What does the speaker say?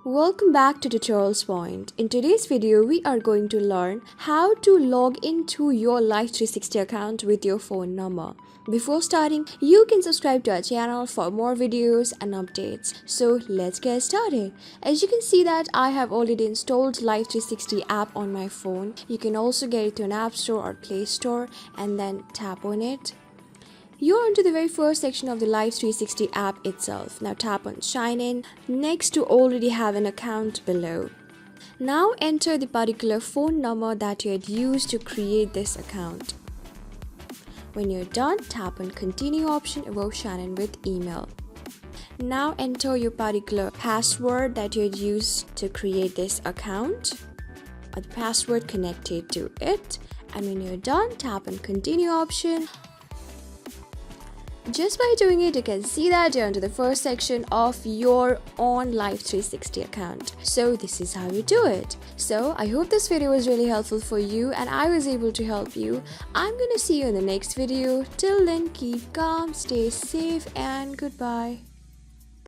Welcome back to Tutorials Point. In today's video, we are going to learn how to log into your Life360 account with your phone number. Before starting, you can subscribe to our channel for more videos and updates. So let's get started. As you can see that I have already installed Life360 app on my phone. You can also get it to an app store or Play Store and then tap on it. You're into the very first section of the Life360 app itself. Now tap on Sign In next to already have an account below. Now enter the particular phone number that you had used to create this account. When you're done, tap on Continue option above Sign In with email. Now enter your particular password that you had used to create this account or the password connected to it. And when you're done, tap on Continue option. Just by doing it, you can see that you're into the first section of your own Life360 account. So this is how you do it. So I hope this video was really helpful for you and I was able to help you. I'm gonna see you in the next video. Till then, keep calm, stay safe, and goodbye.